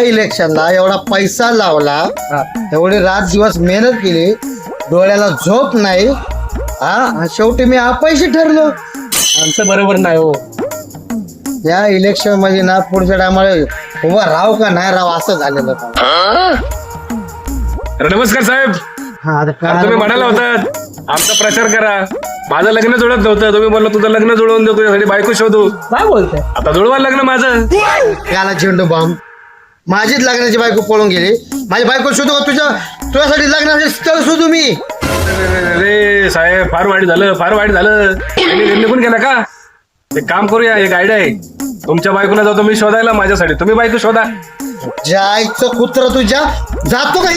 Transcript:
इलेक्शनला एवढा पैसा लावला, एवढी रात दिवस मेहनत केली, डोळ्याला झोप नाही, हा शेवटी मी अपयशी ठरलो. आमचं बरोबर नाही हो. या इलेक्शन मध्ये ना पुढच्या टायमाला उभा राहू का नाही राहू असं झालेलं. नमस्कार साहेब. हा आता अरे तुम्ही म्हणाला होता आमचा प्रचार करा, माझं लग्न जुळत नव्हतं, तुम्ही बोलला तुझं लग्न जुळवून देतो, यासाठी बायको शोधू. काय बोलतोय? आता जुळवा लग्न माझं. त्याला झेंडू बॉम्ब, माझीच लग्नाची बायको पळून गेली. माझी बायको शोधू का तुझ्यासाठी लग्नाचे स्थळ शोधू मी? अरे साहेब फार वाईट झालं, फार वाईट झालं. निघून गेला का? एक काम करूया, एक आयडिया आहे. तुमच्या बायकोला जातो मी शोधायला माझ्यासाठी, तुम्ही बायको शोधा. जायचं कुत्र तुझ्या जातो काही